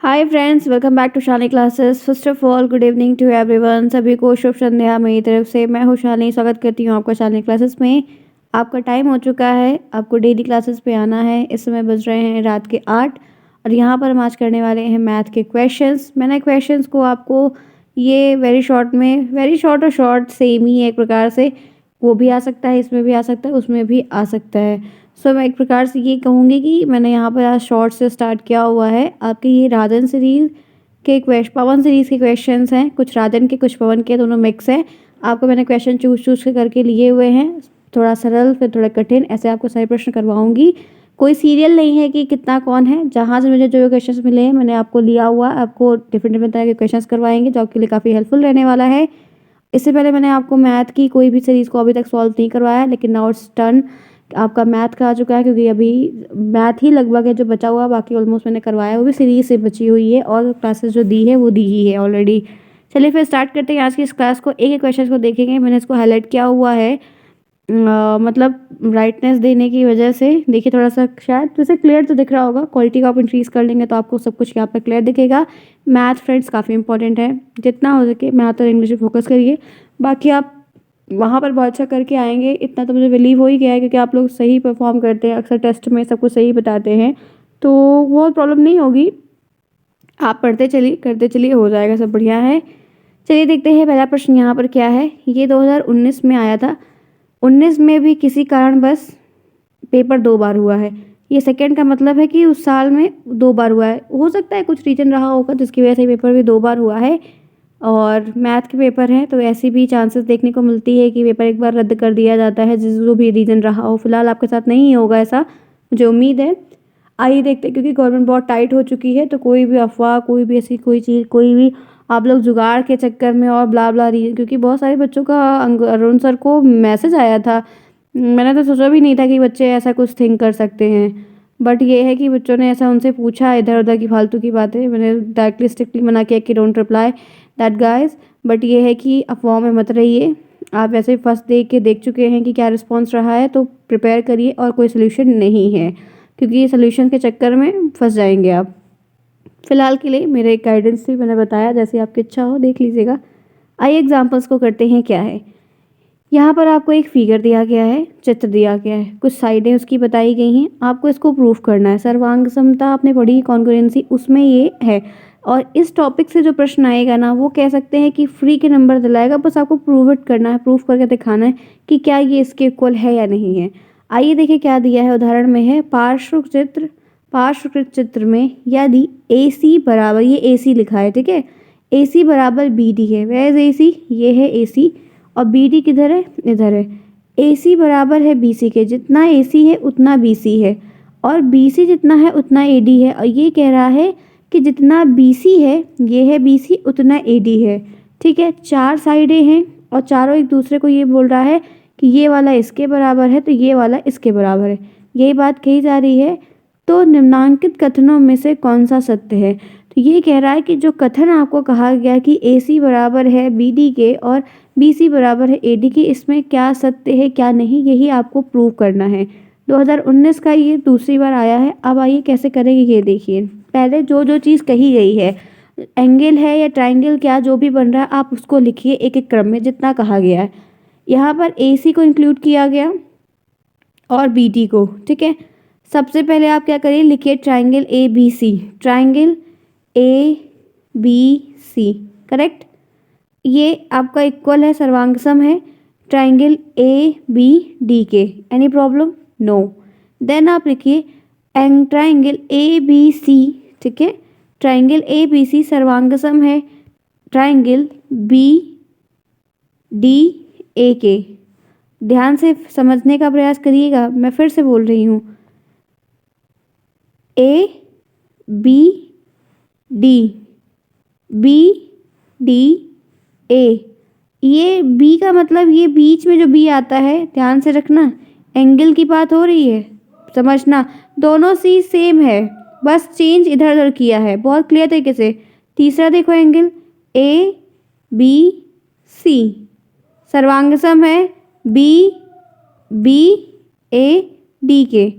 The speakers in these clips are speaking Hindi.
Hi friends, welcome back to Shalini classes. First of all good evening to everyone. सभी को शुभ संध्या मेरी तरफ से। मैं हूँ शालिनी, स्वागत करती हूँ आपका शालिनी क्लासेस में। आपका टाइम हो चुका है, आपको डेली क्लासेस पे आना है। इस समय बज रहे हैं रात के 8 और यहाँ पर हम आज करने वाले हैं मैथ के क्वेश्चंस। मैंने क्वेश्चंस को आपको ये वेरी शॉर्ट में, वेरी शॉर्ट और शॉर्ट सेम ही है एक प्रकार से। वो भी आ सकता है, इसमें भी आ सकता है, उसमें भी आ सकता है। सो मैं एक प्रकार से ये कहूँगी कि मैंने यहाँ पर आज शॉर्ट से स्टार्ट किया हुआ है। आपके ये राजन सीरीज के पवन सीरीज़ के क्वेश्चंस हैं, कुछ राजन के कुछ पवन के, दोनों मिक्स हैं। आपको मैंने क्वेश्चन चूज के करके लिए हुए हैं, थोड़ा सरल फिर थोड़ा कठिन, ऐसे आपको सारे प्रश्न करवाऊंगी। कोई सीरियल नहीं है कि कितना कौन है, जहाँ से मुझे जो क्वेश्चंस मिले हैं मैंने आपको लिया हुआ, आपको डिफरेंट डिफरेंट तरह के क्वेश्चंस करवाएंगे जो आपके लिए काफ़ी हेल्पफुल रहने वाला है। इससे पहले मैंने आपको मैथ की कोई भी सीरीज़ को अभी तक सॉल्व नहीं करवाया, लेकिन नाउ इट्स डन। आपका मैथ का आ चुका है, क्योंकि अभी मैथ ही लगभग है जो बचा हुआ, बाकी ऑलमोस्ट मैंने करवाया, वो भी सीरीज से बची हुई है और क्लासेस जो दी है वो दी ही है ऑलरेडी। चलिए फिर स्टार्ट करते हैं आज की इस क्लास को। एक एक क्वेश्चन को देखेंगे। मैंने इसको हाईलाइट किया हुआ है, मतलब ब्राइटनेस देने की वजह से। देखिए थोड़ा सा शायद वैसे क्लियर तो दिख रहा होगा, क्वालिटी को आप इंक्रीज़ कर लेंगे तो आपको सब कुछ यहाँ पर क्लियर दिखेगा। मैथ फ्रेंड्स काफ़ी इंपॉर्टेंट है, जितना हो सके मैथ और इंग्लिश पे फोकस करिए। बाकी आप वहाँ पर बहुत अच्छा करके आएंगे, इतना तो मुझे बिलीव हो ही गया है, क्योंकि आप लोग सही परफॉर्म करते हैं, अक्सर टेस्ट में सब कुछ सही बताते हैं, तो वो प्रॉब्लम नहीं होगी। आप पढ़ते चलिए, करते चलिए, हो जाएगा, सब बढ़िया है। चलिए देखते हैं पहला प्रश्न यहाँ पर क्या है। ये 2019 में आया था। 19 में भी किसी कारण बस पेपर 2 बार हुआ है। ये सेकंड का मतलब है कि उस साल में 2 बार हुआ है। हो सकता है कुछ रीजन रहा होगा जिसकी वजह से पेपर भी 2 बार हुआ है, और मैथ के पेपर हैं तो ऐसी भी चांसेस देखने को मिलती है कि पेपर एक बार रद्द कर दिया जाता है, जिस जो भी रीज़न रहा हो। फिलहाल आपके साथ नहीं होगा ऐसा, मुझे उम्मीद है। आइए देखते हैं, क्योंकि गवर्नमेंट बहुत टाइट हो चुकी है, तो कोई भी अफवाह, कोई भी ऐसी कोई चीज़, कोई भी आप लोग जुगाड़ के चक्कर में और ब्ला ब्ला रीजन, क्योंकि बहुत सारे बच्चों का अरुण सर को मैसेज आया था। मैंने तो सोचा भी नहीं था कि बच्चे ऐसा कुछ थिंक कर सकते हैं, बट ये है कि बच्चों ने ऐसा उनसे पूछा इधर उधर की फालतू की बातें। मैंने डायरेक्टली स्ट्रिक्टली मना किया कि don't reply that guys. But ये है कि अफवाह में मत रहिए। आप वैसे फर्स्ट देख चुके हैं कि क्या रिस्पॉन्स रहा है, तो प्रिपेयर करिए, और कोई सोल्यूशन नहीं है, क्योंकि ये सोल्यूशन के चक्कर में फंस जाएंगे आप। फिलहाल के लिए मेरे एक गाइडेंस थी, मैंने बताया, जैसे आपकी इच्छा हो देख लीजिएगा। आइए एग्जाम्पल्स को करते हैं। क्या है यहाँ पर, आपको एक फिगर दिया गया है, चित्र दिया गया है, कुछ साइडें उसकी बताई गई हैं, आपको इसको प्रूफ करना है। सर्वांग समता आपने पढ़ी, कॉन्ग्रुएंसी, उसमें ये है। और इस टॉपिक से जो प्रश्न आएगा ना, वो कह सकते हैं कि फ्री के नंबर दिलाएगा, बस आपको प्रूव इट करना है, प्रूफ करके दिखाना है कि क्या ये इसके इक्वल है या नहीं है। आइए देखिए क्या दिया है। उदाहरण में है पार्श्वकृत चित्र में यदि ए सी बराबर, ये ए सी लिखा है, ठीक है, ए सी बराबर बी डी है। वेयर इज ए सी? ये है ए सी, और बी डी किधर है? इधर है। ए सी बराबर है बी सी के, जितना ए सी है उतना बी सी है, और बी सी जितना है उतना ए डी है। और ये कह रहा है कि जितना बी सी है, ये है बी सी, उतना ए डी है। ठीक है, 4 साइडें हैं और चारों एक दूसरे को ये बोल रहा है कि ये वाला इसके बराबर है तो ये वाला इसके बराबर है, यही बात कही जा रही है। तो निम्नांकित कथनों में से कौन सा सत्य है? तो ये कह रहा है कि जो कथन आपको कहा गया कि ए सी बराबर है बी डी के और बी सी बराबर है ए डी के, इसमें क्या सत्य है क्या नहीं, यही आपको प्रूव करना है। 2019 का ये दूसरी बार आया है। अब आइए कैसे करेंगे ये देखिए। पहले जो जो चीज़ कही गई है, एंगल है या ट्राइंगल, क्या जो भी बन रहा है, आप उसको लिखिए एक एक क्रम में जितना कहा गया है। यहाँ पर ए सी को इंक्लूड किया गया और बी डी को, ठीक है। सबसे पहले आप क्या करिए, लिखिए triangle A B C, triangle A B C, correct. ये आपका इक्वल है, सर्वांग सम है ट्राइंगल ए बी डी के। Any problem? नो। देन आप लिखिए and triangle A B C, ठीक है, ट्राइंगल ए बी सी सर्वांग सम है ट्राइंगल बी डी ए के। ध्यान से समझने का प्रयास करिएगा, मैं फिर से बोल रही हूँ, A B D, B D A. ये बी का मतलब ये बीच में जो बी आता है, ध्यान से रखना, एंगल की बात हो रही है, समझना। दोनों सी सेम है, बस चेंज इधर उधर किया है, बहुत क्लियर तरीके से। तीसरा देखो, एंगल ए बी सी सर्वांग सम है बी बी ए डी के।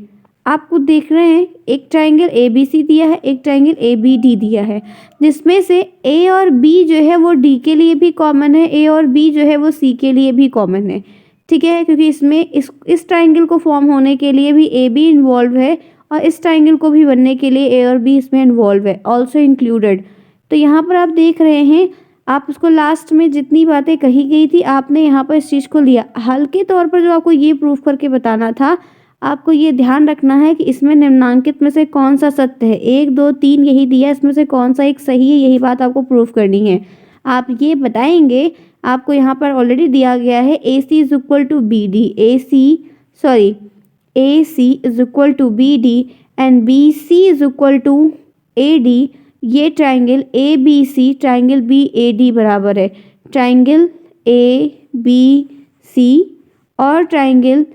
आपको देख रहे हैं एक ट्राइंगल ए बी सी दिया है, एक ट्राइंगल ए बी डी दिया है, जिसमें से ए और बी जो है वो डी के लिए भी कॉमन है, ए और बी जो है वो सी के लिए भी कॉमन है। ठीक है, क्योंकि इसमें इस ट्राइंगल को फॉर्म होने के लिए भी ए बी इन्वॉल्व है और इस ट्राइंगल को भी बनने के लिए ए और बी इसमें इन्वॉल्व है, ऑल्सो इंक्लूडेड। तो यहाँ पर आप देख रहे हैं, आप उसको लास्ट में जितनी बातें कही गई थी आपने यहाँ पर इस चीज़ को लिया। हल्के तौर पर जो आपको ये प्रूफ करके बताना था, आपको ये ध्यान रखना है कि इसमें निम्नांकित में से कौन सा सत्य है, 1 2 3 यही दिया है, इसमें से कौन सा एक सही है, यही बात आपको प्रूफ करनी है। आप ये बताएंगे, आपको यहाँ पर ऑलरेडी दिया गया है A C is equal to B D, A C is equal to B D and B C is equal to A D. ये triangle A B C triangle B A D बराबर है ट्राइंगल ए बी सी और triangle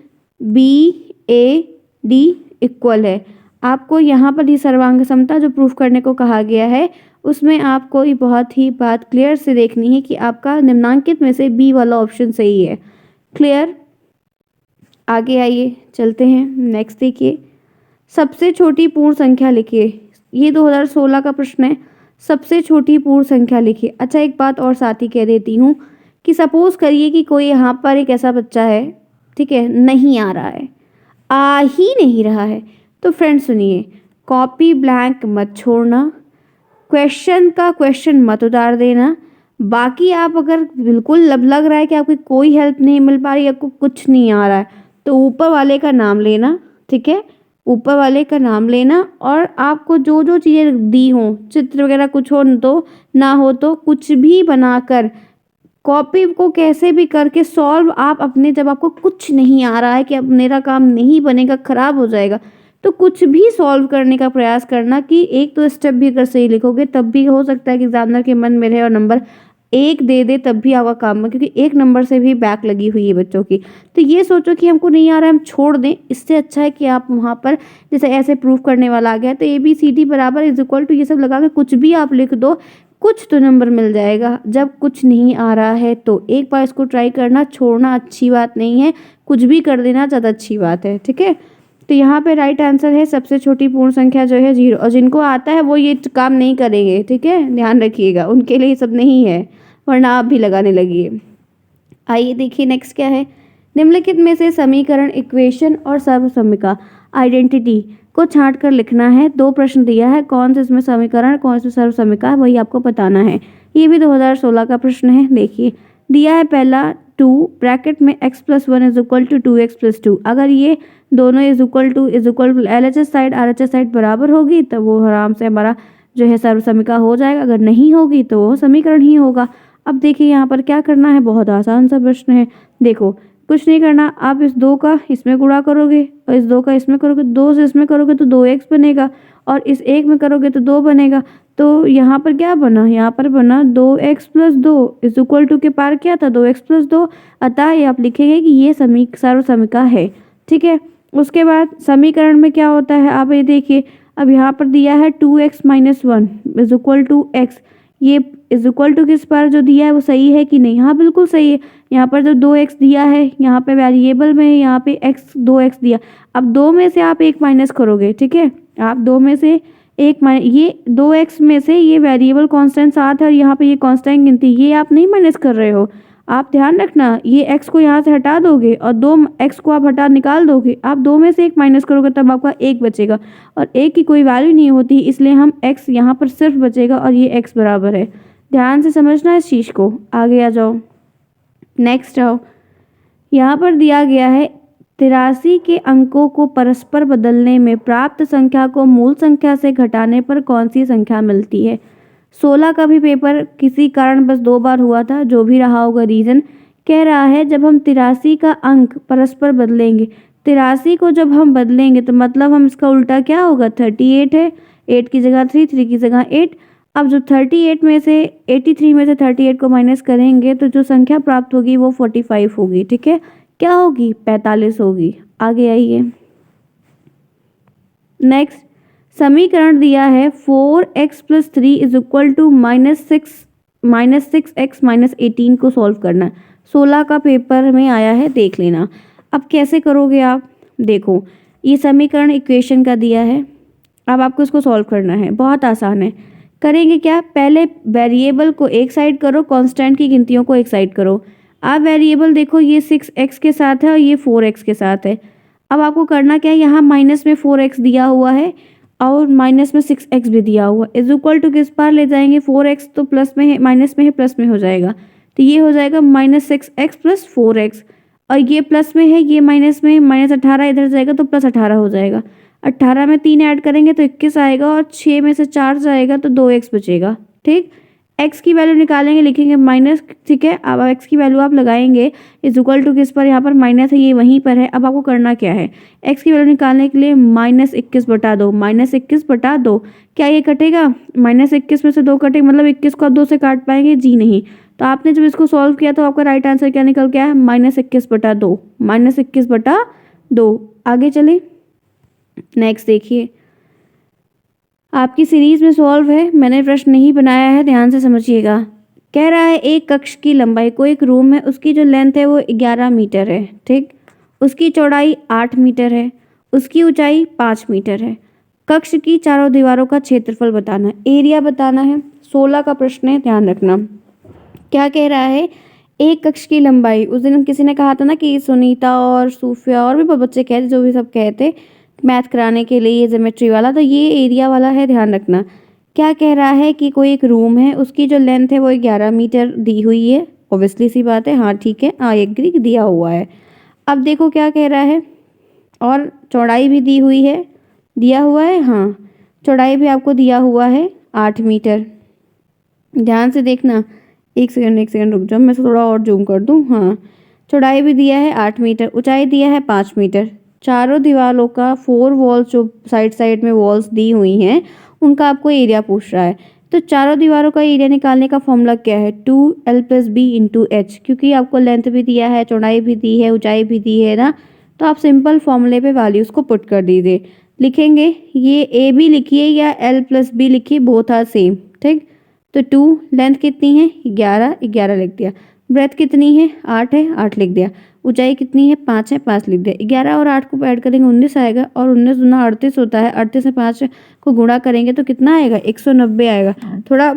B A D equal है। आपको यहाँ पर ही सर्वांग समता जो प्रूफ करने को कहा गया है, उसमें आपको ये बहुत ही बात क्लियर से देखनी है कि आपका निम्नांकित में से बी वाला ऑप्शन सही है। क्लियर? आगे आइए, चलते हैं नेक्स्ट। देखिए, सबसे छोटी पूर्ण संख्या लिखिए। ये 2016 का प्रश्न है। सबसे छोटी पूर्ण संख्या लिखिए। अच्छा, एक बात और साथ ही कह देती हूँ कि सपोज करिए कि कोई यहाँ पर एक ऐसा बच्चा है, ठीक है, नहीं आ रहा है, आ ही नहीं रहा है, तो फ्रेंड सुनिए, कॉपी ब्लैंक मत छोड़ना, क्वेश्चन का क्वेश्चन मत उतार देना। बाकी आप अगर बिल्कुल लग रहा है कि आपकी कोई हेल्प नहीं मिल पा रही, आपको कुछ नहीं आ रहा है, तो ऊपर वाले का नाम लेना। ठीक है, ऊपर वाले का नाम लेना और आपको जो जो चीज़ें दी हों, चित्र वगैरह कुछ हो तो ना हो तो कुछ भी बनाकर कॉपी को कैसे भी करके सॉल्व आप अपने, जब आपको कुछ नहीं आ रहा है कि अब मेरा काम नहीं बनेगा, खराब हो जाएगा, तो कुछ भी सॉल्व करने का प्रयास करना कि एक तो स्टेप भी अगर सही लिखोगे तब भी हो सकता है कि एग्जामिनर के मन में रहे और नंबर 1 दे दे, तब भी आपका काम है, क्योंकि 1 नंबर से भी बैक लगी हुई है बच्चों की। तो ये सोचो कि हमको नहीं आ रहा है, हम छोड़ दें, इससे अच्छा है कि आप वहाँ पर जैसे ऐसे प्रूफ करने वाला आ गया तो ए बी सी डी बराबर इज इक्वल टू ये सब लगा के कुछ भी आप लिख दो, कुछ तो नंबर मिल जाएगा। जब कुछ नहीं आ रहा है तो एक बार इसको ट्राई करना, छोड़ना अच्छी बात नहीं है, कुछ भी कर देना ज़्यादा अच्छी बात है। ठीक है, तो यहाँ पे राइट आंसर है सबसे छोटी पूर्ण संख्या जो है 0, और जिनको आता है वो ये काम नहीं करेंगे। ठीक है, ध्यान रखिएगा, उनके लिए सब नहीं है, वरना आप भी लगाने लगिए। आइए देखिए नेक्स्ट क्या है। निम्नलिखित में से समीकरण, इक्वेशन और सर्वसम्मिका आइडेंटिटी को छांट कर लिखना है। 2 प्रश्न दिया है, कौन से इसमें समीकरण, कौन से सर्वसम्मिका है, वही आपको बताना है। ये भी 2016 का प्रश्न है। देखिए, दिया है पहला 2 ब्रैकेट में x + 1 is equal to 2x + 2। अगर ये दोनों is equal to LHS side RHS side बराबर होगी तो वो आराम से हमारा जो है सर्वसम्मिका हो जाएगा, अगर नहीं होगी तो वो समीकरण ही होगा। अब देखिए यहाँ पर क्या करना है, बहुत आसान सा प्रश्न है। देखो, कुछ नहीं करना, आप इस 2 का इसमें गुणा करोगे और इस 2 का इसमें करोगे, 2 से इसमें करोगे तो 2x बनेगा और इस 1 में करोगे तो 2 बनेगा। तो यहाँ पर क्या बना, यहाँ पर बना 2x + 2 इज इक्वल टू के पार क्या था, 2x + 2। अतः ये आप लिखेंगे कि ये सर्वसम्मिका है। ठीक है, उसके बाद समीकरण में क्या होता है, आप ये देखिए, अब यहाँ पर दिया है 2x - 1 is equal to x, ये इज इक्वल टू किस पर जो दिया है वो सही है कि नहीं, हाँ बिल्कुल सही है। यहाँ पर जो 2x दिया है, यहाँ पे वेरिएबल में, यहाँ पे x 2x दिया। अब 2 में से आप 1 माइनस करोगे। ठीक है, आप 2 में से 1 ये 2x में से ये वेरिएबल कांस्टेंट 7 है और यहाँ पे ये कांस्टेंट गिनती, ये आप नहीं माइनस कर रहे हो। आप ध्यान रखना, ये x को यहाँ से हटा दोगे और 2x को आप निकाल दोगे। आप 2 में से 1 माइनस करोगे तब आपका 1 बचेगा और 1 की कोई वैल्यू नहीं होती, इसलिए हम x यहाँ पर सिर्फ बचेगा और ये x बराबर है। ध्यान से समझना इस चीज़ को। आगे आ जाओ, नेक्स्ट आओ। यहाँ पर दिया गया है 83 के अंकों को परस्पर बदलने में प्राप्त संख्या को मूल संख्या से घटाने पर कौन सी संख्या मिलती है। 16 का भी पेपर किसी कारण बस 2 बार हुआ था, जो भी रहा होगा रीज़न। कह रहा है जब हम 83 का अंक परस्पर बदलेंगे, 83 को जब हम बदलेंगे तो मतलब हम इसका उल्टा क्या होगा, 38 है, 8 की जगह 3, 3 की जगह 8। अब जो 38 में से 83 में से 38 को माइनस करेंगे तो जो संख्या प्राप्त होगी वो 45 होगी। ठीक है, क्या होगी, 45 होगी। आगे आइए, नेक्स्ट समीकरण दिया है 4x + 3 is equal to -6x - 18 को सॉल्व करना है। 16 का पेपर में आया है, देख लेना। अब कैसे करोगे आप, देखो ये समीकरण इक्वेशन का दिया है। अब आपको इसको सॉल्व करना है, बहुत आसान है। करेंगे क्या, पहले वेरिएबल को एक साइड करो, कांस्टेंट की गिनतियों को एक साइड करो। अब वेरिएबल देखो ये 6x के साथ है और ये 4x के साथ है। अब आपको करना क्या है, यहाँ माइनस में 4x दिया हुआ है और माइनस में 6x भी दिया हुआ है, इज इक्वल टू किस पार ले जाएंगे, 4x तो प्लस में है, माइनस में है, प्लस में हो जाएगा, तो ये हो जाएगा -6x + 4x। और ये प्लस में है, ये माइनस में, -18 इधर जाएगा तो +18 हो जाएगा। 18 में 3 ऐड करेंगे तो 21 आएगा और 6 में से 4 जाएगा तो 2x बचेगा। ठीक, x की वैल्यू निकालेंगे, लिखेंगे माइनस, ठीक है। अब x की वैल्यू आप लगाएंगे इज इक्वल टू किस पर, यहाँ पर माइनस है, ये वहीं पर है। अब आपको करना क्या है, x की वैल्यू निकालने के लिए -21/2, -21/2, क्या ये कटेगा, -21 में से 2 कटेगा, मतलब 21 को आप 2 से काट पाएंगे, जी नहीं। तो आपने जब इसको सॉल्व किया तो आपका राइट आंसर क्या निकल गया है, -21/2, -21/2। आगे चले, नेक्स्ट देखिए, आपकी सीरीज में सॉल्व है, मैंने प्रश्न नहीं बनाया है, ध्यान से समझिएगा। कह रहा है एक कक्ष की लंबाई, कोई एक रूम है, उसकी जो लेंथ है वो 11 मीटर है, ठीक। उसकी चौड़ाई 8 मीटर है, उसकी ऊंचाई 5 मीटर है। कक्ष की चारों दीवारों का क्षेत्रफल बताना है, एरिया बताना है। 16 का प्रश्न है, ध्यान रखना। क्या कह रहा है, एक कक्ष की लंबाई, उस दिन किसी ने कहा था ना कि सुनीता और सूफिया और भी बहुत बच्चे कहते, जो भी सब कहते मैथ कराने के लिए, ये ज्योमेट्री वाला, तो ये एरिया वाला है, ध्यान रखना। क्या कह रहा है कि कोई एक रूम है, उसकी जो लेंथ है वो 11 मीटर दी हुई है, ऑब्वियसली सी बात है, हाँ ठीक है, हाँ एग्री दिया हुआ है। अब देखो क्या कह रहा है, और चौड़ाई भी दी हुई है, दिया हुआ है, हाँ चौड़ाई भी आपको दिया हुआ है 8 मीटर। ध्यान से देखना, एक सेकंड रुक जाओ, मैं इसको थोड़ा और जूम कर दूँ। हाँ, चौड़ाई भी दिया है 8 मीटर, ऊंचाई दिया है 5 मीटर। चारों दीवारों का 4 वॉल्स जो साइड में वॉल्स दी हुई हैं, उनका आपको एरिया पूछ रहा है। तो चारों दीवारों का एरिया निकालने का फॉर्मूला क्या है, 2l + b × h, क्योंकि आपको लेंथ भी दिया है, चौड़ाई भी दी है, ऊंचाई भी दी है ना, तो आप सिंपल फॉर्मूले पे वैल्यूज़ को पुट कर दीजिए। लिखेंगे, ये a भी लिखिए या l + b लिखिए, बोथ आर सेम, ठीक। तो 2, लेंथ कितनी है 11 लिख दिया, ब्रेथ कितनी है 8 है, 8 लिख दिया, ऊंचाई कितनी है 5 है, 5 लिख दिया। 11 और 8 को ऐड करेंगे 19 आएगा, और 19 दूना 38 होता है, 38 से 5 को गुणा करेंगे तो कितना आएगा 190 आएगा। थोड़ा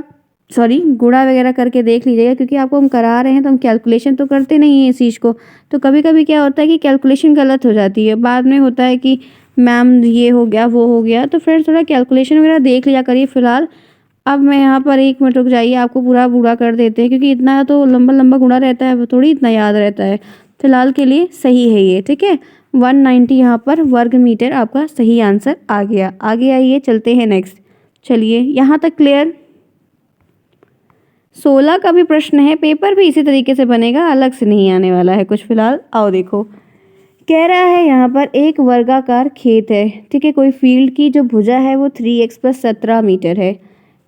गुणा वगैरह करके देख लीजिएगा, क्योंकि आपको हम करा रहे हैं तो हम कैलकुलेशन तो करते नहीं हैं इस चीज़ को, तो कभी कभी क्या होता है कि कैलकुलेशन गलत हो जाती है, बाद में होता है कि मैम ये हो गया वो हो गया, तो फ्रेंड्स थोड़ा कैलकुलेशन वगैरह देख लिया करिए। फिलहाल अब मैं यहाँ पर 1 मिनट रुक जाइए, आपको पूरा गुणा कर देते हैं, क्योंकि इतना तो लंबा लंबा गुणा रहता है, वो थोड़ी इतना याद रहता है। फिलहाल के लिए सही है ये, ठीक है। 190 यहाँ पर वर्ग मीटर आपका सही आंसर आ गया। आगे आइए, चलते हैं नेक्स्ट। चलिए, यहाँ तक क्लियर। 16 का भी प्रश्न है, पेपर भी इसी तरीके से बनेगा, अलग से नहीं आने वाला है कुछ। फिलहाल आओ देखो, कह रहा है यहाँ पर एक वर्गाकार खेत है, ठीक है। कोई फील्ड की जो भुजा है वो 3x + 17 मीटर है।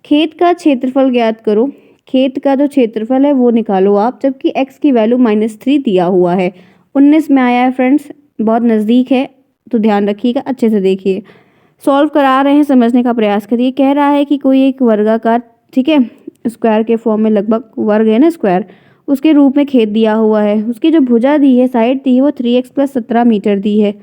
खेत का क्षेत्रफल ज्ञात करो। खेत का जो क्षेत्रफल है वो निकालो आप, जबकि x की वैल्यू -3 दिया हुआ है। 19 में आया है फ्रेंड्स, बहुत नज़दीक है, तो ध्यान रखिएगा, अच्छे से देखिए। सॉल्व करा रहे हैं, समझने का प्रयास करिए। कह रहा है कि कोई एक वर्गाकार, ठीक है, स्क्वायर के फॉर्म में, लगभग वर्ग है ना स्क्वायर, उसके रूप में खेत दिया हुआ है। उसकी जो भुजा दी है, साइड दी है, वो 3x + 17 मीटर दी है।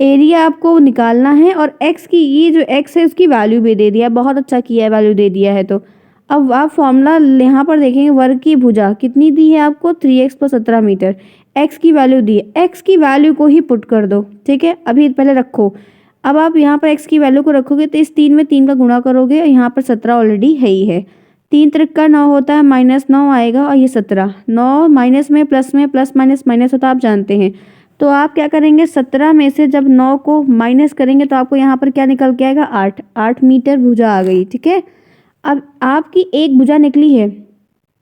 एरिया आपको निकालना है, और x की, ये जो x है उसकी वैल्यू भी दे दिया, बहुत अच्छा किया है, वैल्यू दे दिया है। तो अब आप फॉर्मूला यहाँ पर देखेंगे, वर्ग की भुजा कितनी दी है आपको, 3x + 17 मीटर, x की वैल्यू दी है, x की वैल्यू को ही पुट कर दो, ठीक है। अभी पहले रखो, अब आप यहाँ पर x की वैल्यू को रखोगे तो इस 3 में 3 का गुणा करोगे, और यहाँ पर 17 ऑलरेडी है ही है। 3 त्रिक 9 होता है, -9 आएगा, और ये 17, 9 माइनस में प्लस में, प्लस माइनस माइनस होता है, आप जानते हैं। तो आप क्या करेंगे, 17 में से जब 9 को माइनस करेंगे तो आपको यहाँ पर क्या निकल के आएगा, 8 मीटर भुजा आ गई, ठीक है। अब आपकी एक भुजा निकली है,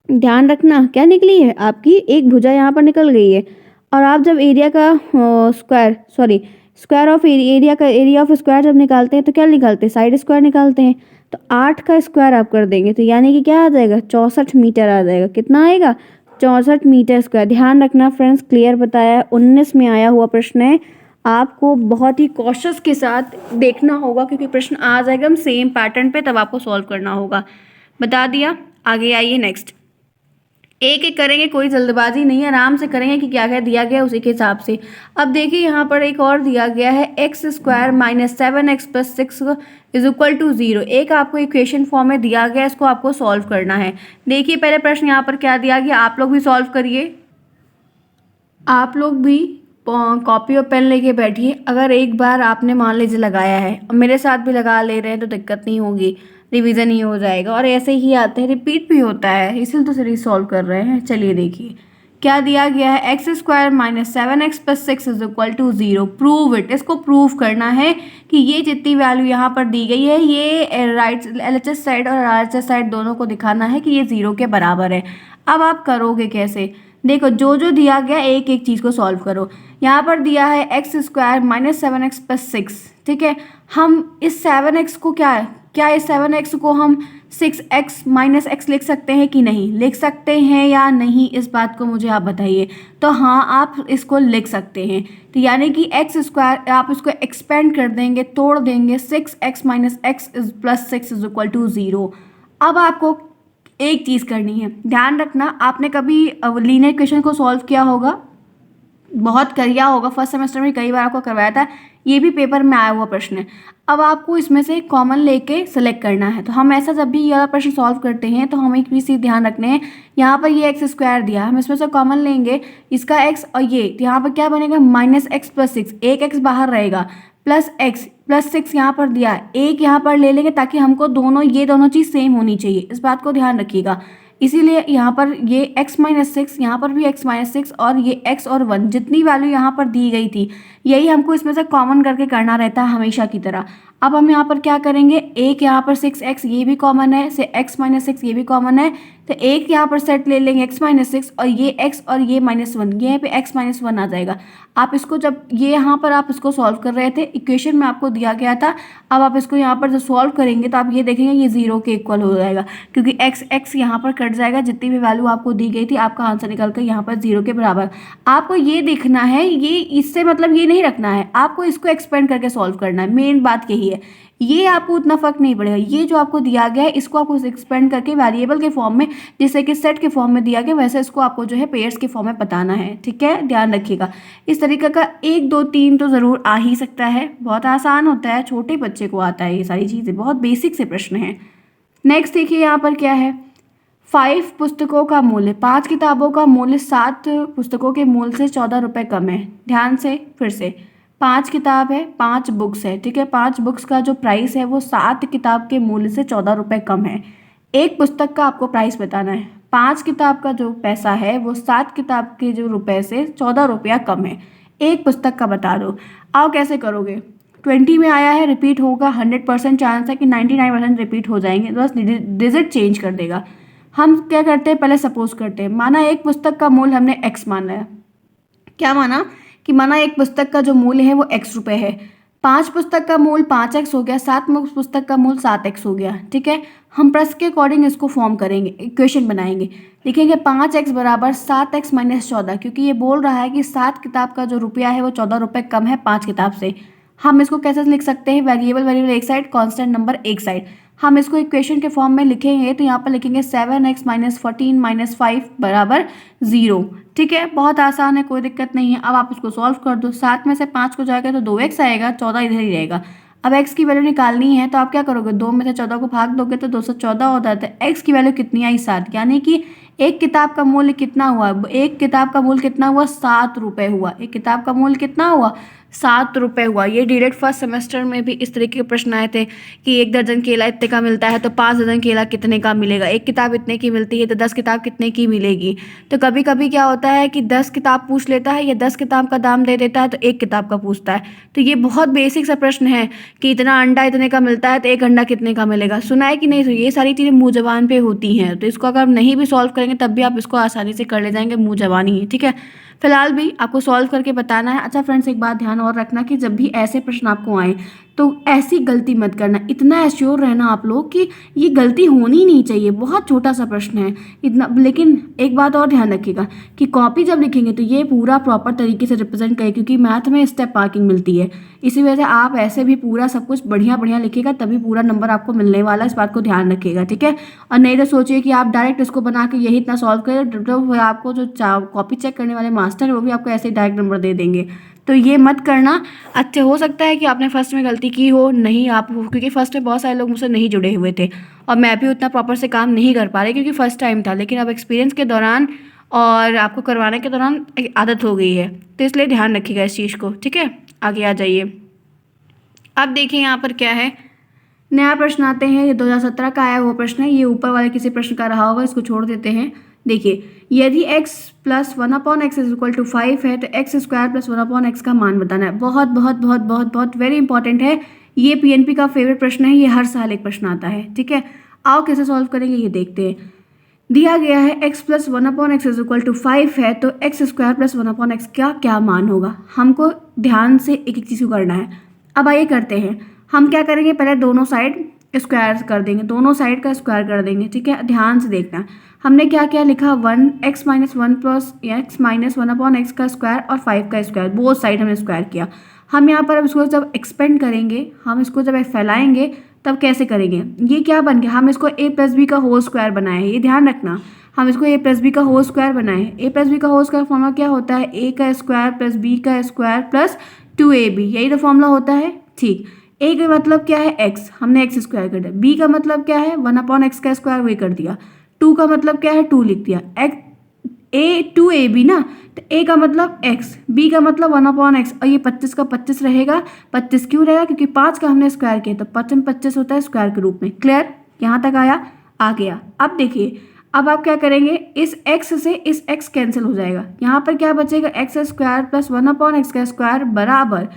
ध्यान रखना, क्या निकली है, आपकी एक भुजा यहाँ पर निकल गई है। और आप जब एरिया का स्क्वायर ऑफ एरिया का, एरिया ऑफ स्क्वायर जब निकालते हैं तो क्या निकालते हैं, साइड स्क्वायर निकालते हैं। तो 8 का स्क्वायर आप कर देंगे तो यानी कि क्या आ जाएगा, 64 मीटर आ जाएगा। कितना आएगा, 64 मीटर स्क्वायर। ध्यान रखना फ्रेंड्स, क्लियर बताया है, 19 में आया हुआ प्रश्न है, आपको बहुत ही कॉशस के साथ देखना होगा, क्योंकि प्रश्न आ जाएगा हम सेम पैटर्न पे, तब आपको सॉल्व करना होगा। बता दिया। आगे आइए नेक्स्ट। एक एक करेंगे, कोई जल्दबाजी नहीं है, आराम से करेंगे कि क्या क्या दिया गया उसी के हिसाब से। अब देखिए यहाँ पर एक और दिया गया है x square minus 7x plus 6 is equal to 0। एक आपको इक्वेशन फॉर्म में दिया गया, इसको आपको सॉल्व करना है। देखिए पहले प्रश्न यहाँ पर क्या दिया गया, आप लोग भी सॉल्व करिए। आप लोग भी कॉपी और पेन लेके बैठिए। अगर एक बार आपने मान लीजिए लगाया है और मेरे साथ भी लगा ले रहे हैं तो दिक्कत नहीं होगी, रिवीजन ही हो जाएगा। और ऐसे ही आते हैं, रिपीट भी होता है, इसलिए तो सीरीज सॉल्व कर रहे हैं। चलिए देखिए क्या दिया गया है, x square minus 7x plus 6 is equal to 0। Prove it, इसको प्रूव करना है कि ये जितनी वैल्यू यहाँ पर दी गई है ये राइट LHS साइड और RHS साइड दोनों को दिखाना है कि ये 0 के बराबर है। अब आप करोगे कैसे, देखो जो जो दिया गया एक एक चीज़ को सॉल्व करो। यहाँ पर दिया है x square minus 7x plus 6, ठीक है। हम इस 7x को क्या इस 7x को हम 6x माइनस एक्स लिख सकते हैं कि नहीं, लिख सकते हैं या नहीं, इस बात को मुझे आप बताइए। तो हाँ, आप इसको लिख सकते हैं। तो यानी कि एक्स स्क्वायर आप इसको एक्सपेंड कर देंगे, तोड़ देंगे, 6x minus x is plus 6 is equal to 0। अब आपको एक चीज़ करनी है, ध्यान रखना, आपने कभी लीनियर इक्वेशन को सॉल्व किया होगा, बहुत किया होगा, फर्स्ट सेमेस्टर में कई बार आपको करवाया था, ये भी पेपर में आया हुआ प्रश्न है। अब आपको इसमें से कॉमन लेके सेलेक्ट करना है। तो हम ऐसा जब भी यह प्रश्न सॉल्व करते हैं तो हमें एक भी चीज़ ध्यान रखने हैं, यहाँ पर ये एक्स स्क्वायर दिया, हम इसमें से कॉमन लेंगे इसका एक्स और ये, तो यहाँ पर क्या बनेगा माइनस एक्स प्लस 6, एक एक्स बाहर रहेगा, प्लस एक्स प्लस 6 यहाँ पर दिया, एक यहाँ पर ले लेंगे ताकि हमको ये दोनों चीज़ सेम होनी चाहिए, इस बात को ध्यान रखिएगा। इसीलिए यहाँ पर ये x माइनस 6, यहाँ पर भी x माइनस 6 और ये x और 1 जितनी वैल्यू यहाँ पर दी गई थी यही हमको इसमें से कॉमन करके करना रहता है हमेशा की तरह। अब हम यहाँ पर क्या करेंगे, एक यहाँ पर 6x ये भी कॉमन है, से x माइनस 6 ये भी कॉमन है, तो एक यहाँ पर सेट ले लेंगे x माइनस 6 और ये x और ये माइनस 1, ये यहाँ पे x माइनस 1 आ जाएगा। आप इसको जब ये यहाँ पर आप इसको सॉल्व कर रहे थे, इक्वेशन में आपको दिया गया था, अब आप इसको यहाँ पर जब सॉल्व करेंगे तो आप ये देखेंगे ये 0 के इक्वल हो जाएगा, क्योंकि x यहाँ पर कट जाएगा, जितनी भी वैल्यू आपको दी गई थी आपका आंसर निकल कर यहाँ पर 0 के बराबर। आपको ये देखना है, ये इससे मतलब ये नहीं रखना है, आपको इसको एक्सपेंड करके सॉल्व करना है, मेन बात यही है। ये आपको उतना फर्क नहीं पड़ेगा, ये जो आपको दिया गया है इसको आपको एक्सपेंड करके वेरिएबल के फॉर्म में, जैसे कि सेट के फॉर्म में दिया गया वैसे इसको आपको जो है पेयर्स के फॉर्म में बताना है, ठीक है, ध्यान रखिएगा। इस तरीके का 1 2 3 तो ज़रूर आ ही सकता है, बहुत आसान होता है, छोटे बच्चे को आता है ये सारी चीज़ें, बहुत बेसिक से प्रश्न हैं। नेक्स्ट देखिए यहाँ पर क्या है, 5 पुस्तकों का मूल्य, 5 किताबों का मूल्य 7 पुस्तकों के मूल्य से 14 रुपये कम है। ध्यान से फिर से, 5 किताब है, 5 बुक्स है, ठीक है, 5 बुक्स का जो प्राइस है वो 7 किताब के मूल्य से 14 रुपये कम है। एक पुस्तक का आपको प्राइस बताना है, 5 किताब का जो पैसा है वो 7 किताब के जो रुपए से 14 रुपया कम है, एक पुस्तक का बता दो। आओ कैसे करोगे, 20 में आया है, रिपीट होगा, 100% चांस है कि 99% रिपीट हो जाएंगे, बस डिजिट चेंज कर देगा। हम क्या करते हैं, पहले सपोज करते हैं, माना एक पुस्तक का मूल्य हमने x माना है, क्या माना कि माना एक पुस्तक का जो मूल्य है वो x रुपये है, 5 पुस्तक का मूल्य 5x हो गया, 7 पुस्तक का मूल्य 7x हो गया, ठीक है। हम प्रश्न के अकॉर्डिंग इसको फॉर्म करेंगे, इक्वेशन बनाएंगे, लिखेंगे 5x बराबर 7x माइनस 14, क्योंकि ये बोल रहा है कि 7 किताब का जो रुपया है वो 14 रुपये कम है 5 किताब से। हम इसको कैसे लिख सकते हैं, वेरिएबल एक साइड, कांस्टेंट नंबर एक साइड। हम इसको इक्वेशन के फॉर्म में लिखेंगे तो यहाँ पर लिखेंगे 7x माइनस 14 माइनस 5 बराबर 0, ठीक है, बहुत आसान है, कोई दिक्कत नहीं है। अब आप इसको सॉल्व कर दो, 7 में से 5 को जाएगा तो 2x आएगा, 14 इधर ही रहेगा। अब x की वैल्यू निकालनी है तो आप क्या करोगे, 2 में से 14 को भाग दोगे तो 214 हो जाता है, x की वैल्यू कितनी आई 7, यानी कि एक किताब का मूल्य कितना हुआ, एक किताब का मूल्य कितना हुआ 7 रुपये हुआ, एक किताब का मूल्य कितना हुआ 7 रुपये हुआ। ये डायरेक्ट फर्स्ट सेमेस्टर में भी इस तरीके के प्रश्न आए थे कि 1 दर्जन केला इतने का मिलता है तो 5 दर्जन केला कितने का मिलेगा, एक किताब इतने की मिलती है तो 10 किताब कितने की मिलेगी। तो कभी कभी क्या होता है कि 10 किताब पूछ लेता है या 10 किताब का दाम दे देता है तो एक किताब का पूछता है। तो ये बहुत बेसिक सा प्रश्न है कि इतना अंडा इतने का मिलता है तो एक अंडा कितने का मिलेगा, सुना है कि नहीं। तो ये सारी चीज़ें मुँह जबान पे होती हैं, तो इसको अगर नहीं भी सॉल्व करेंगे तब भी आप इसको आसानी से कर ले जाएंगे, मुँह जबानी ही, ठीक है। फिलहाल भी आपको सॉल्व करके बताना है। अच्छा फ्रेंड्स, एक बात ध्यान और रखना कि जब भी ऐसे प्रश्न आपको आए तो ऐसी गलती मत करना, इतना एश्योर रहना आप लोग कि ये गलती होनी नहीं चाहिए। बहुत छोटा सा प्रश्न है इतना, लेकिन एक बात और ध्यान रखिएगा कि कॉपी जब लिखेंगे तो ये पूरा प्रॉपर तरीके से रिप्रेजेंट करें, क्योंकि मैथ में स्टेप मार्किंग मिलती है। इसी वजह से आप ऐसे भी पूरा सब कुछ बढ़िया बढ़िया लिखिएगा, तभी पूरा नंबर आपको मिलने वाला है, इस बात को ध्यान रखिएगा, ठीक है। और नहीं तो सोचिए कि आप डायरेक्ट इसको बना के यही इतना सॉल्व करें, तो आपको जो कॉपी चेक करने वाले मास्टर है वो भी आपको ऐसे ही डायरेक्ट नंबर दे देंगे। तो ये मत करना। अच्छा, हो सकता है कि आपने फर्स्ट में गलती की हो, नहीं आप, क्योंकि फर्स्ट में बहुत सारे लोग मुझसे नहीं जुड़े हुए थे और मैं भी उतना प्रॉपर से काम नहीं कर पा रही क्योंकि फर्स्ट टाइम था, लेकिन अब एक्सपीरियंस के दौरान और आपको करवाने के दौरान एक आदत हो गई है, तो इसलिए ध्यान रखिएगा इस चीज़ को, ठीक है। आगे आ जाइए। अब देखिए यहाँ पर क्या है, नया प्रश्न आते हैं। ये 2017 का आया हुआ प्रश्न है, ये ऊपर वाले किसी प्रश्न का रहा होगा, इसको छोड़ देते हैं। देखिए, यदि x plus 1/x is equal to 5 है तो x स्क्वायर प्लस 1/x का मान बताना है। बहुत बहुत बहुत बहुत बहुत वेरी इंपॉर्टेंट है, ये पीएनपी का फेवरेट प्रश्न है, ये हर साल एक प्रश्न आता है, ठीक है। आओ कैसे सॉल्व करेंगे ये देखते हैं। दिया गया है x plus 1/x is equal to 5 है तो x स्क्वायर प्लस 1/x का क्या मान होगा, हमको ध्यान से एक एक चीज़ को करना है। अब आइए करते हैं। हम क्या करेंगे, पहले दोनों साइड स्क्वायर कर देंगे, दोनों साइड का स्क्वायर कर देंगे, ठीक है। ध्यान से देखना, हमने क्या क्या लिखा, 1x-1 प्लस x-1/x का स्क्वायर और 5 का स्क्वायर, बोथ साइड हमने स्क्वायर किया। हम यहाँ पर अब इसको जब एक्सपेंड करेंगे, हम इसको जब फैलाएंगे तब कैसे करेंगे, ये क्या बन गया, हम इसको a प्लस बी का होल स्क्वायर बनाए हैं, ये ध्यान रखना। हम इसको a प्लस बी का होल स्क्वायर बनाए हैं। a प्लस बी का होल स्क्वायर फॉर्मूला क्या होता है, a का स्क्वायर प्लस b का स्क्वायर प्लस 2ab, यही तो फॉर्मूला होता है, ठीक। a का मतलब क्या है x, हमने x स्क्वायर कर दिया। b का मतलब क्या है 1/x का स्क्वायर, वही कर दिया। 2 का मतलब क्या है 2 लिख दिया। a2ab ना, तो a का मतलब x, b का मतलब 1/x, और ये 25 का 25 रहेगा। 25 क्यों रहेगा, क्योंकि 5 का हमने स्क्वायर किया तो 25 होता है स्क्वायर के रूप में। क्लियर, यहाँ तक आया, आ गया। अब देखिए, अब आप क्या करेंगे, इस x से इस x कैंसिल हो जाएगा, यहाँ पर क्या बचेगा, x स्क्वायर प्लस 1/x का स्क्वायर बराबर,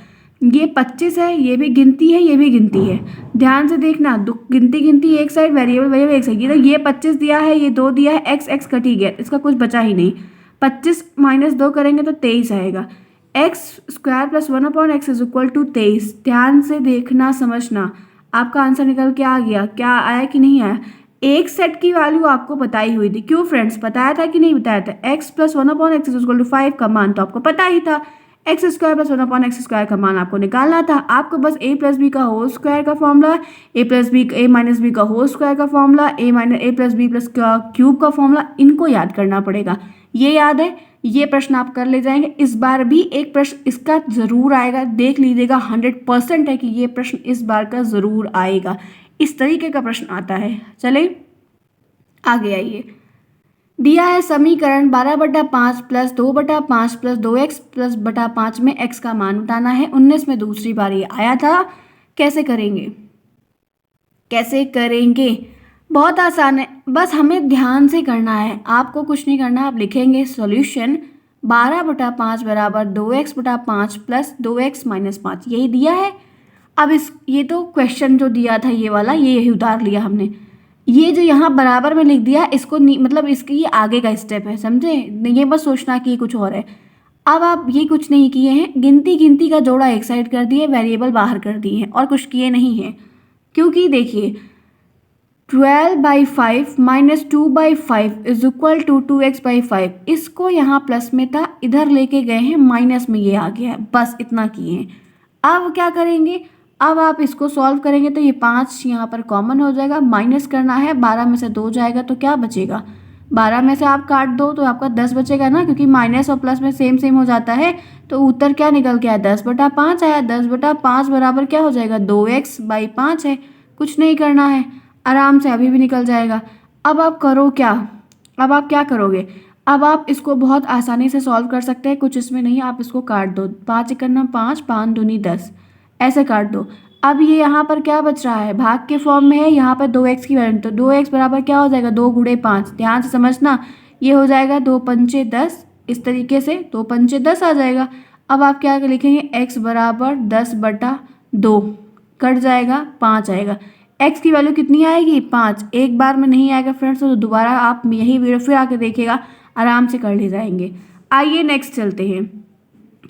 ये 25 है, ये भी गिनती है, ये भी गिनती है। ध्यान से देखना, गिनती गिनती एक साइड, वेरिएबल वेरिएबल एक साइड। ये 25 दिया है, ये 2 दिया है, x x कट ही गया, इसका कुछ बचा ही नहीं। 25 माइनस 2 करेंगे तो 23 आएगा। x square plus 1/x is equal to 23। ध्यान से देखना, समझना, आपका आंसर निकल के आ गया। क्या आया कि नहीं आया, एक सेट की वैल्यू आपको बताई हुई थी। क्यों फ्रेंड्स, बताया था कि नहीं बताया था, x plus 1/x is equal to 5 का मान तो आपको पता ही था। X square plus 1/x square का मान आपको निकालना था। आपको बस a प्लस बी का होल स्क्वायर का फॉर्मूला, a माइनस बी का होल स्क्वायर का formula, a plus B plus का क्यूब का फॉर्मूला, इनको याद करना पड़ेगा। ये याद है, ये प्रश्न आप कर ले जाएंगे। इस बार भी एक प्रश्न इसका जरूर आएगा, देख लीजिएगा, 100% है कि ये प्रश्न इस बार का जरूर आएगा। इस तरीके का प्रश्न आता है। चले आगे आइए। दिया है समीकरण 12/5 प्लस 2/5 प्लस 2x प्लस बटा 5 में x का मान बताना है। 19 में दूसरी बार ये आया था। कैसे करेंगे, कैसे करेंगे, बहुत आसान है, बस हमें ध्यान से करना है, आपको कुछ नहीं करना। आप लिखेंगे सॉल्यूशन 12/5 बराबर 2x/5 प्लस 2x माइनस 5, यही दिया है। अब इस, ये तो क्वेश्चन जो दिया था ये वाला, ये यही उतार लिया हमने। ये जो यहाँ बराबर में लिख दिया, इसको मतलब इसके ये आगे का स्टेप है, समझे। ये बस सोचना कि ये कुछ और है। अब आप ये कुछ नहीं किए हैं, गिनती गिनती का जोड़ा एक साइड कर दिए, वेरिएबल बाहर कर दिए हैं, और कुछ किए नहीं हैं। क्योंकि देखिए 12/5 minus 2/5 is equal to 2x/5, इसको यहाँ प्लस में था, इधर लेके गए हैं माइनस में, ये आ गया है, बस इतना किए हैं। अब क्या करेंगे, अब आप इसको सॉल्व करेंगे तो ये 5 यहाँ पर कॉमन हो जाएगा, माइनस करना है, 12 में से 2 जाएगा तो क्या बचेगा, 12 में से आप काट दो तो आपका 10 बचेगा ना, क्योंकि माइनस और प्लस में सेम सेम हो जाता है। तो उत्तर क्या निकल के आया, 10/5 आया। 10/5 बराबर क्या हो जाएगा, 2x/5 है। कुछ नहीं करना है, आराम से अभी भी निकल जाएगा। अब आप करो क्या, अब आप क्या करोगे, अब आप इसको बहुत आसानी से सॉल्व कर सकते हैं, कुछ इसमें नहीं, आप इसको काट दो, 5 एकम 5, 5 दूनी 10, ऐसे काट दो। अब ये यहाँ पर क्या बच रहा है, भाग के फॉर्म में है, यहाँ पर 2x की वैल्यू, तो 2x बराबर क्या हो जाएगा, 2 गुणे 5, ध्यान से समझना, ये हो जाएगा 2 पंचे 10, इस तरीके से 2 पंचे 10 आ जाएगा। अब आप क्या लिखेंगे, x बराबर 10/2, कट जाएगा, 5 आएगा। x की वैल्यू कितनी आएगी, 5। एक बार में नहीं आएगा फ्रेंड्स, तो दोबारा आप यही वीडियो फिर आके देखिएगा, आराम से कर ले जाएंगे। आइए नेक्स्ट चलते हैं।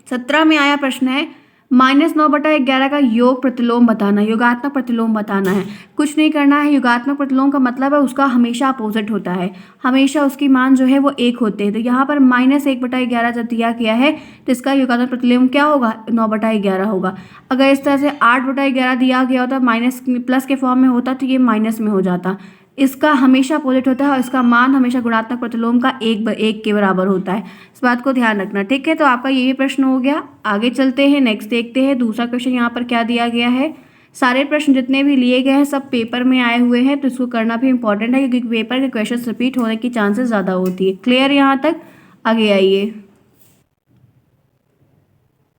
17 में आया प्रश्न है, -9/11 का योग प्रतिलोम बताना, योगात्मक प्रतिलोम बताना है। कुछ नहीं करना है, योगात्मक प्रतिलोम का मतलब है उसका हमेशा अपोजिट होता है, हमेशा उसकी मान जो है वो 1 होते हैं। तो यहाँ पर -1/11 जब दिया गया है तो इसका योगात्मक प्रतिलोम क्या होगा, 9/11 होगा। अगर इस तरह से 8/11 दिया गया होता, माइनस प्लस के फॉर्म में होता तो ये माइनस में हो जाता। इसका हमेशा अपोजिट होता है और इसका मान हमेशा गुणात्मक प्रतिलोम का 1 के बराबर होता है। इस बात को ध्यान रखना, ठीक है। तो आपका ये भी प्रश्न हो गया। आगे चलते हैं, नेक्स्ट देखते हैं दूसरा क्वेश्चन यहाँ पर क्या दिया गया है। सारे प्रश्न जितने भी लिए गए हैं सब पेपर में आए हुए हैं, तो इसको करना भी इंपॉर्टेंट है क्योंकि पेपर के क्वेश्चन रिपीट होने की चांसेस ज़्यादा होती है। क्लियर यहाँ तक? आगे आइए।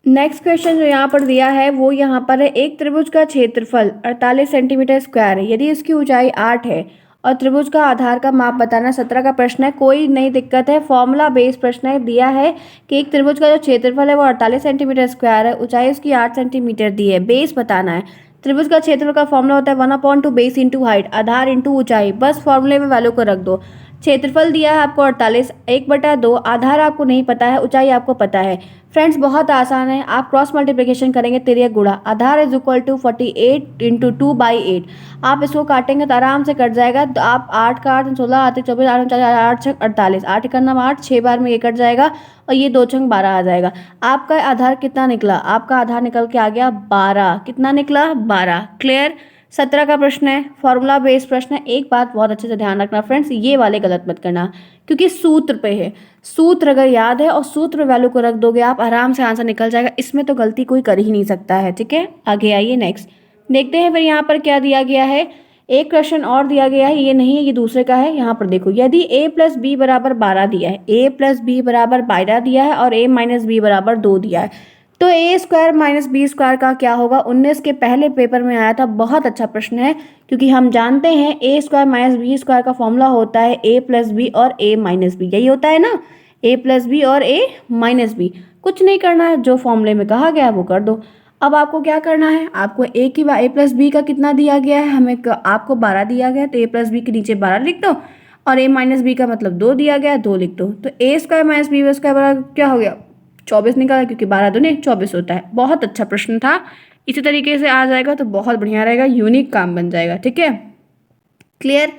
नेक्स्ट क्वेश्चन जो यहाँ पर दिया है वो यहाँ पर है, एक त्रिभुज का क्षेत्रफल 48 सेंटीमीटर स्क्वायर है यदि इसकी ऊंचाई 8 है और त्रिभुज का आधार का माप बताना। 17 का प्रश्न है, कोई नई दिक्कत है, फॉर्मूला बेस्ड प्रश्न है। दिया है कि एक त्रिभुज का जो क्षेत्रफल है वो 48 सेंटीमीटर स्क्वायर है, ऊंचाई उसकी 8 सेंटीमीटर दी है, बेस बताना है। त्रिभुज का क्षेत्रफल का फॉर्मूला होता है 1/2 बेस इंटू हाइट, आधार इंटू ऊंचाई। बस फॉर्मूले में वैल्यू को रख दो। क्षेत्रफल दिया है आपको 48, 1/2, आधार आपको नहीं पता है, ऊंचाई आपको पता है। फ्रेंड्स बहुत आसान है, आप क्रॉस मल्टीप्लिकेशन करेंगे, तिर्यक गुणा, आधार इज इक्वल टू 48 इंटू 2/8। आप इसको काटेंगे तो आराम से कट जाएगा। तो आप 8 का 8 16 आते 24 8 8 6 48, 8 का नाम 8, 6 बार में ये कट जाएगा और ये 2 छंग 12 आ जाएगा। आपका आधार कितना निकला? आपका आधार निकल के आ गया 12। कितना निकला? 12। क्लियर? 17 का प्रश्न है, फॉर्मूला बेस्ड प्रश्न है। एक बात बहुत अच्छे से ध्यान रखना फ्रेंड्स, ये वाले गलत मत करना क्योंकि सूत्र पे है। सूत्र अगर याद है और सूत्र वैल्यू को रख दोगे आप, आराम से आंसर निकल जाएगा। इसमें तो गलती कोई कर ही नहीं सकता है, ठीक है। आगे आइए, नेक्स्ट देखते हैं फिर यहाँ पर क्या दिया गया है। एक क्वेश्चन और दिया गया है, ये नहीं है, ये दूसरे का है। यहाँ पर देखो, यदि a + b = 12 दिया है, a + b = 12 दिया है और a - b = 2 दिया है, तो a² - b² का क्या होगा? 19 के पहले पेपर में आया था, बहुत अच्छा प्रश्न है क्योंकि हम जानते हैं a² - b² का फॉर्मूला होता है a + b और a - b, यही होता है ना, a + b और a - b। कुछ नहीं करना है, जो फॉर्मूले में कहा गया है वो कर दो। अब आपको क्या करना है, आपको a + b का कितना दिया गया है, हमें आपको 12 दिया गया है तो a + b के नीचे 12 लिख दो और a - b का मतलब 2 दिया गया है, 2 लिख दो। तो a² - b² बराबर क्या हो गया? 24 निकाला क्योंकि 12 दूने 24 होता है। बहुत अच्छा प्रश्न था, इसी तरीके से आ जाएगा तो बहुत बढ़िया रहेगा, यूनिक काम बन जाएगा, ठीक है। क्लियर?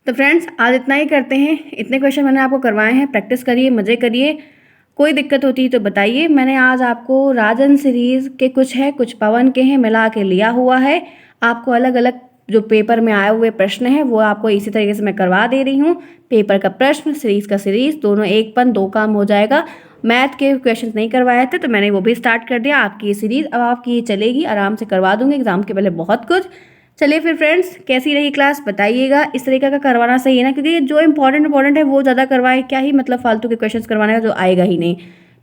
तो फ्रेंड्स आज इतना ही करते हैं, इतने क्वेश्चन मैंने आपको करवाए हैं, प्रैक्टिस करिए, मज़े करिए। कोई दिक्कत होती है तो बताइए। मैंने आज आपको राजन सीरीज़ के कुछ है, कुछ पवन के हैं, मिला के लिया हुआ है। आपको अलग अलग जो पेपर में आए हुए प्रश्न हैं वो आपको इसी तरीके से मैं करवा दे रही हूँ। पेपर का प्रश्न, सीरीज़ का सीरीज़, दोनों एक पन 2 काम हो जाएगा। मैथ के क्वेश्चंस नहीं करवाए थे तो मैंने वो भी स्टार्ट कर दिया। आपकी ये सीरीज़ अब आपकी ये चलेगी, आराम से करवा दूँगी एग्जाम के पहले बहुत कुछ। चलिए फिर फ्रेंड्स, कैसी रही क्लास बताइएगा। इस तरीके का करवाना सही है ना, क्योंकि जो इंपॉर्टेंट है वो ज़्यादा करवाए, क्या ही मतलब फालतू के क्वेश्चंस करवाने का जो आएगा ही नहीं।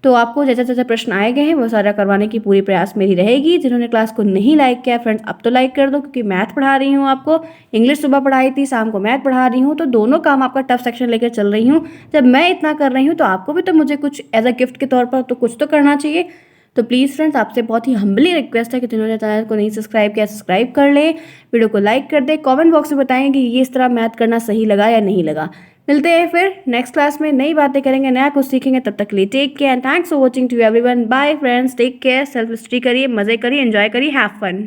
तो आपको जैसे जैसे प्रश्न आए गए हैं वो सारा करवाने की पूरी प्रयास मेरी रहेगी। जिन्होंने क्लास को नहीं लाइक किया फ्रेंड्स, अब तो लाइक कर दो क्योंकि मैथ पढ़ा रही हूँ आपको। इंग्लिश सुबह पढ़ाई थी, शाम को मैथ पढ़ा रही हूँ, तो दोनों काम आपका टफ सेक्शन लेकर चल रही हूँ। जब मैं इतना कर रही हूँ तो आपको भी तो मुझे कुछ एज अ गिफ्ट के तौर पर तो कुछ तो करना चाहिए। तो प्लीज़ फ्रेंड्स आपसे बहुत ही हम्बली रिक्वेस्ट है कि जिन्होंने चैनल को नहीं सब्सक्राइब किया सब्सक्राइब कर ले, वीडियो को लाइक कर दे, कमेंट बॉक्स में बताएं कि ये इस तरह मैथ करना सही लगा या नहीं लगा। मिलते हैं फिर नेक्स्ट क्लास में, नई बातें करेंगे, नया कुछ सीखेंगे। तब तक के लिए take care and thanks for watching to everyone. Bye friends, take care, self study करिए, मजे करिए, एंजॉय करिए, हैव फन।